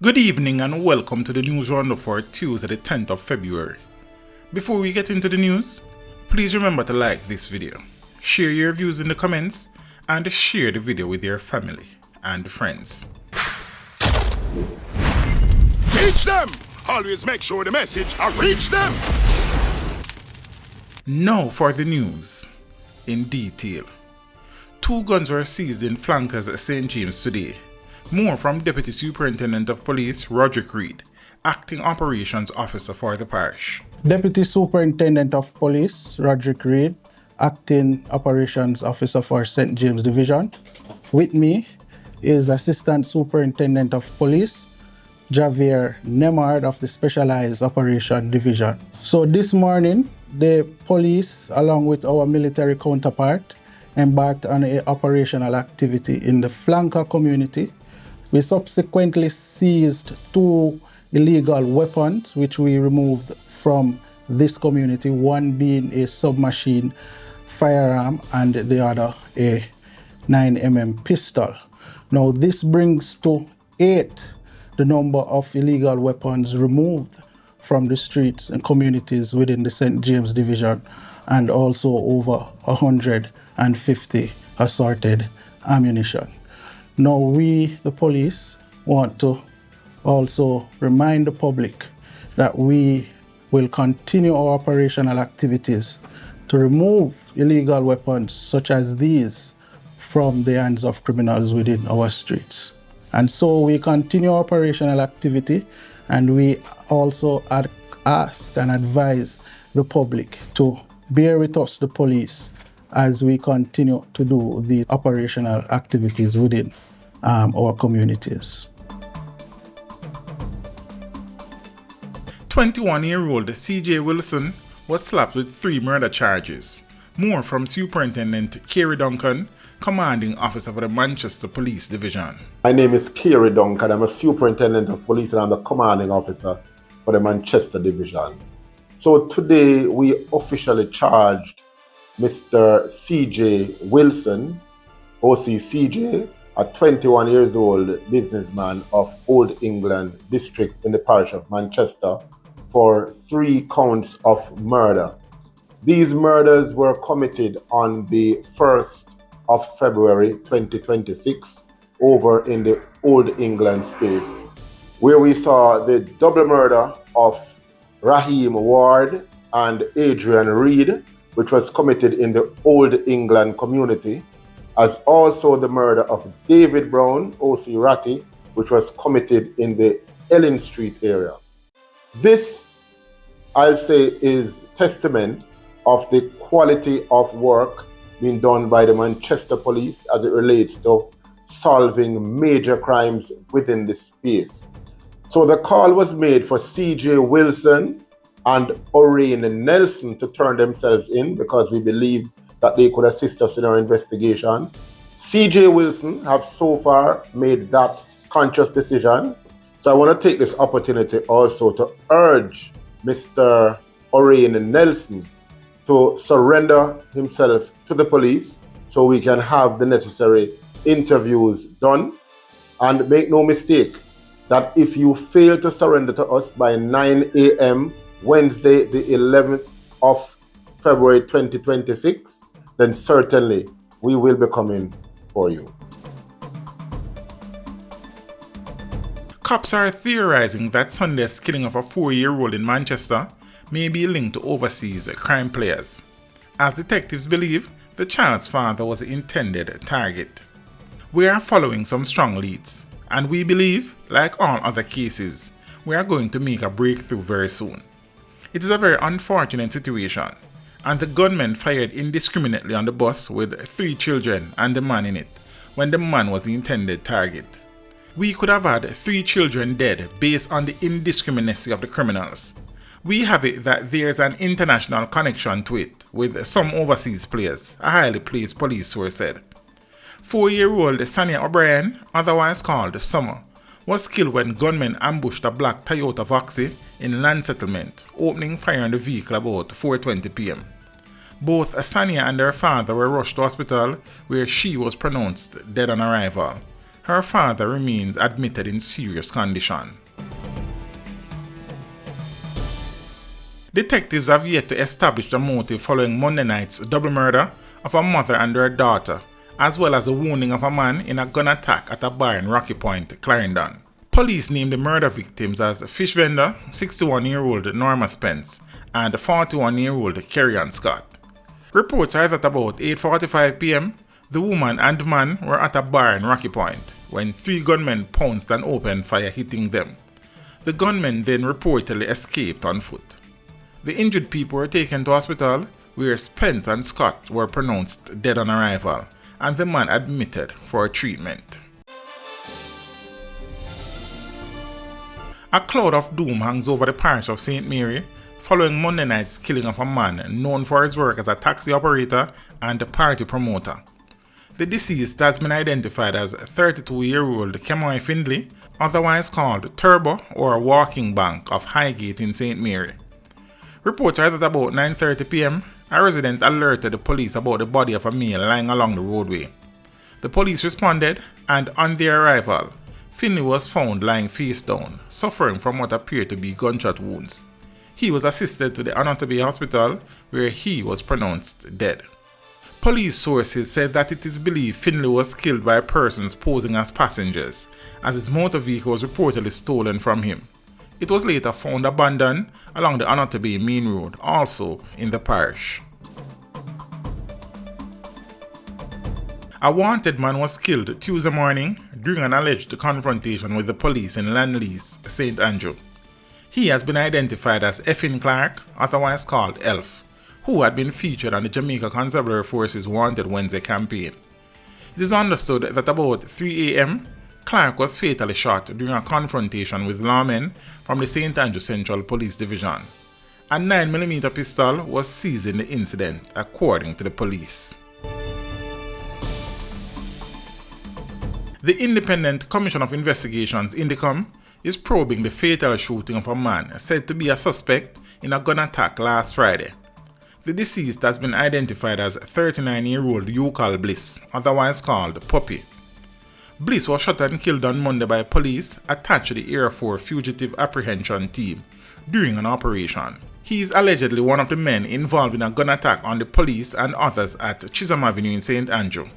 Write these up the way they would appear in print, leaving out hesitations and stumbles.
Good evening and welcome to the news roundup for Tuesday the 10th of February. Before we get into the news, please remember to like this video, share your views in the comments, and share the video with your family and friends. Reach them! Always make sure the message reach them! Now for the news in detail. 2 guns were seized in Flankers at St. James today. More from Deputy Superintendent of Police Roderick Reed, Acting Operations Officer for the parish. Deputy Superintendent of Police Roderick Reed, Acting Operations Officer for St. James Division. With me is Assistant Superintendent of Police Javier Nemard of the Specialized Operation Division. So this morning, the police, along with our military counterpart, embarked on an operational activity in the Flanker community. We subsequently seized 2 illegal weapons which we removed from this community, one being a submachine firearm and the other a 9mm pistol. Now this brings to 8 the number of illegal weapons removed from the streets and communities within the St. James Division, and also over 150 assorted ammunition. Now we, the police, want to also remind the public that we will continue our operational activities to remove illegal weapons such as these from the hands of criminals within our streets. And so we continue operational activity, and we also ask and advise the public to bear with us, the police, as we continue to do the operational activities within our communities. 21-year-old CJ Wilson was slapped with 3 murder charges. More from Superintendent Kerry Duncan, Commanding Officer for the Manchester Police Division. My name is Kerry Duncan. I'm a Superintendent of Police and I'm the Commanding Officer for the Manchester Division. So today we officially charged Mr. CJ Wilson, OC CJ, a 21 years old businessman of Old England district in the parish of Manchester, for 3 counts of murder. These murders were committed on the 1st of February 2026 over in the Old England space, where we saw the double murder of Raheem Ward and Adrian Reed, which was committed in the Old England community, as also the murder of David Brown, OC Ratty, which was committed in the Ellen Street area. This, I'll say, is testament of the quality of work being done by the Manchester Police as it relates to solving major crimes within the space. So the call was made for CJ Wilson and Orane Nelson to turn themselves in because we believe that they could assist us in our investigations. CJ Wilson have so far made that conscious decision. So I want to take this opportunity also to urge Mr. Orane Nelson to surrender himself to the police so we can have the necessary interviews done. And make no mistake that if you fail to surrender to us by 9 a.m. Wednesday, the 11th of February 2026, then certainly we will be coming for you. Cops are theorizing that Sunday's killing of a 4-year-old in Manchester may be linked to overseas crime players, as detectives believe the child's father was the intended target. We are following some strong leads, and we believe, like all other cases, we are going to make a breakthrough very soon. It is a very unfortunate situation, and the gunman fired indiscriminately on the bus with 3 children and the man in it, when the man was the intended target. We could have had 3 children dead based on the indiscriminacy of the criminals. We have it that there's an international connection to it with some overseas players, a highly placed police source said. 4-year-old Sanya O'Brien, otherwise called Summer, was killed when gunmen ambushed a black Toyota Voxy in Land Settlement, opening fire on the vehicle about 4:20 p.m. Both Sanya and her father were rushed to hospital where she was pronounced dead on arrival. Her father remains admitted in serious condition. Detectives have yet to establish the motive following Monday night's double murder of a mother and her daughter, as well as the wounding of a man in a gun attack at a bar in Rocky Point, Clarendon. Police named the murder victims as fish vendor 61-year-old Norma Spence and 41-year-old Kerryon Scott. Reports are that about 8:45 p.m., the woman and man were at a bar in Rocky Point when 3 gunmen pounced and opened fire, hitting them. The gunmen then reportedly escaped on foot. The injured people were taken to hospital, where Spence and Scott were pronounced dead on arrival, and the man admitted for treatment. A cloud of doom hangs over the parish of St. Mary following Monday night's killing of a man known for his work as a taxi operator and a party promoter. The deceased has been identified as 32-year-old Kemoy Findley, otherwise called Turbo or Walking Bank of Highgate in St. Mary. Reports are that about 9:30 p.m., a resident alerted the police about the body of a male lying along the roadway. The police responded, and on their arrival, Finley was found lying face down, suffering from what appeared to be gunshot wounds. He was assisted to the Anatomy Hospital, where he was pronounced dead. Police sources said that it is believed Finley was killed by persons posing as passengers, as his motor vehicle was reportedly stolen from him. It was later found abandoned along the Anatomy Main Road, also in the parish. A wanted man was killed Tuesday morning during an alleged confrontation with the police in Lanlease, St. Andrew. He has been identified as Effin Clark, otherwise called Elf, who had been featured on the Jamaica Constabulary Force's Wanted Wednesday campaign. It is understood that about 3 a.m., Clark was fatally shot during a confrontation with lawmen from the St. Andrew Central Police Division. A 9mm pistol was seized in the incident, according to the police. The Independent Commission of Investigations, INDECOM, is probing the fatal shooting of a man said to be a suspect in a gun attack last Friday. The deceased has been identified as 39-year-old Yukal Bliss, otherwise called Puppy. Bliss was shot and killed on Monday by police attached to the Air Force Fugitive Apprehension Team during an operation. He is allegedly one of the men involved in a gun attack on the police and others at Chisholm Avenue in St. Andrew.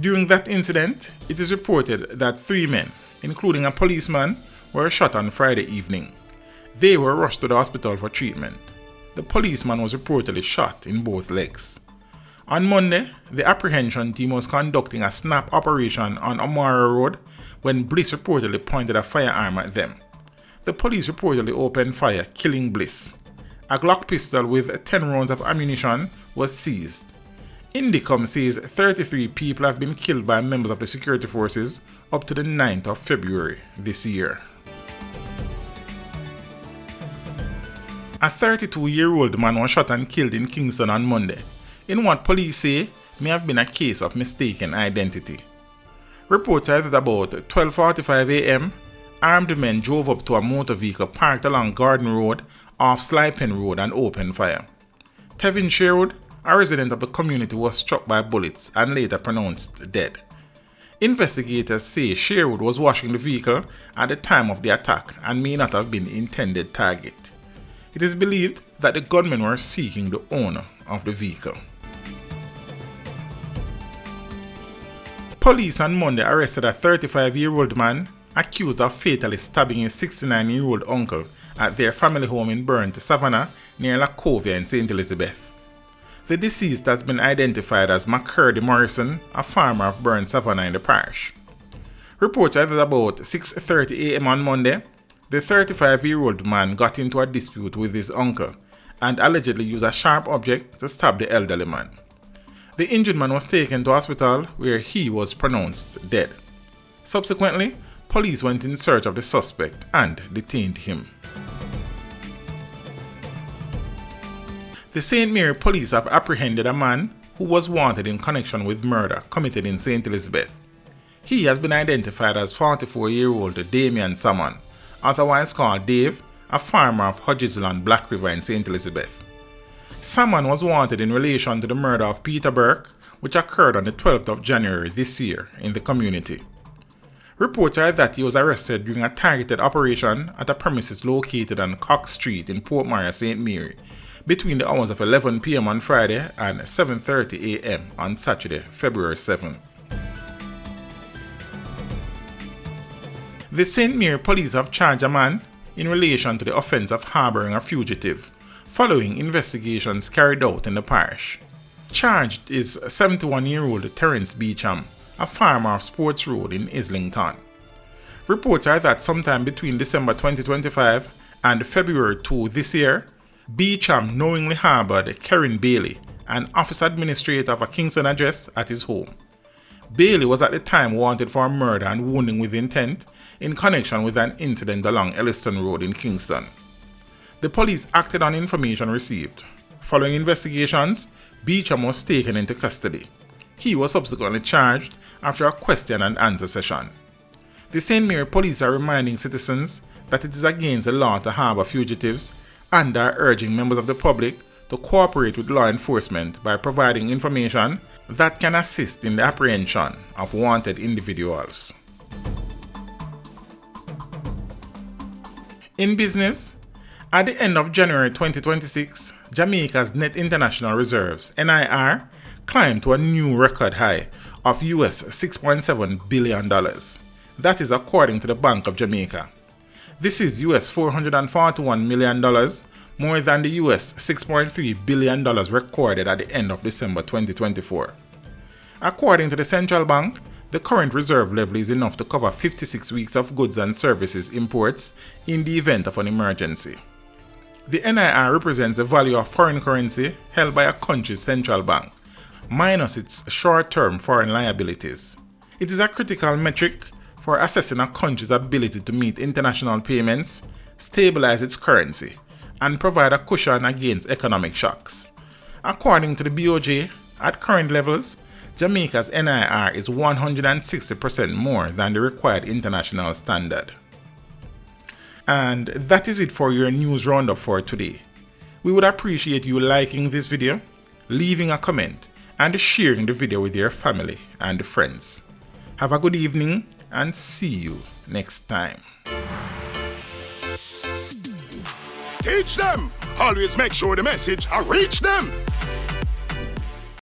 During that incident, it is reported that 3 men, including a policeman, were shot on Friday evening. They were rushed to the hospital for treatment. The policeman was reportedly shot in both legs. On Monday, the apprehension team was conducting a snap operation on Amara Road when Bliss reportedly pointed a firearm at them. The police reportedly opened fire, killing Bliss. A Glock pistol with 10 rounds of ammunition was seized. INDECOM says 33 people have been killed by members of the security forces up to the 9th of February this year. A 32-year-old man was shot and killed in Kingston on Monday, in what police say may have been a case of mistaken identity. Reports are that about 12:45 a.m., armed men drove up to a motor vehicle parked along Garden Road off Sly Pen Road and opened fire. Tevin Sherwood, a resident of the community, was struck by bullets and later pronounced dead. Investigators say Sherwood was washing the vehicle at the time of the attack and may not have been the intended target. It is believed that the gunmen were seeking the owner of the vehicle. Police on Monday arrested a 35-year-old man accused of fatally stabbing his 69-year-old uncle at their family home in Burnt, Savannah, near Lacovia in St. Elizabeth. The deceased has been identified as McCurdy Morrison, a farmer of Burnt, Savannah in the parish. Reports are that about 6:30 a.m. on Monday, the 35-year-old man got into a dispute with his uncle and allegedly used a sharp object to stab the elderly man. The injured man was taken to hospital where he was pronounced dead. Subsequently, police went in search of the suspect and detained him. The St. Mary police have apprehended a man who was wanted in connection with murder committed in St. Elizabeth. He has been identified as 44-year-old Damian Salmon, otherwise called Dave, a farmer of Hodgesland, Black River in St. Elizabeth. Salmon was wanted in relation to the murder of Peter Burke, which occurred on the 12th of January this year in the community. Reports are that he was arrested during a targeted operation at a premises located on Cox Street in Port Maria, St. Mary, between the hours of 11 p.m. on Friday and 7:30 a.m. on Saturday, February 7th. The St. Mary police have charged a man in relation to the offence of harbouring a fugitive, following investigations carried out in the parish. Charged is 71-year-old Terence Beecham, a farmer of Sports Road in Islington. Reports are that sometime between December 2025 and February 2 this year, Beecham knowingly harboured Karen Bailey, an office administrator of a Kingston address, at his home. Bailey was at the time wanted for murder and wounding with intent in connection with an incident along Elliston Road in Kingston. The police acted on information received. Following investigations, Beecham was taken into custody. He was subsequently charged after a question and answer session. The St. Mary police are reminding citizens that it is against the law to harbour fugitives and are urging members of the public to cooperate with law enforcement by providing information that can assist in the apprehension of wanted individuals. In business, at the end of January 2026, Jamaica's net international reserves, NIR, climbed to a new record high of US $6.7 billion. That is according to the Bank of Jamaica. This is US $441 million, more than the US $6.3 billion recorded at the end of December 2024. According to the central bank, the current reserve level is enough to cover 56 weeks of goods and services imports in the event of an emergency. The NIR represents the value of foreign currency held by a country's central bank, minus its short-term foreign liabilities. It is a critical metric for assessing a country's ability to meet international payments, stabilize its currency, and provide a cushion against economic shocks. According to the BOJ, at current levels, Jamaica's NIR is 160% more than the required international standard. And that is it for your news roundup for today. We would appreciate you liking this video, leaving a comment, and sharing the video with your family and friends. Have a good evening and see you next time. Teach them. Always make sure the message reach them.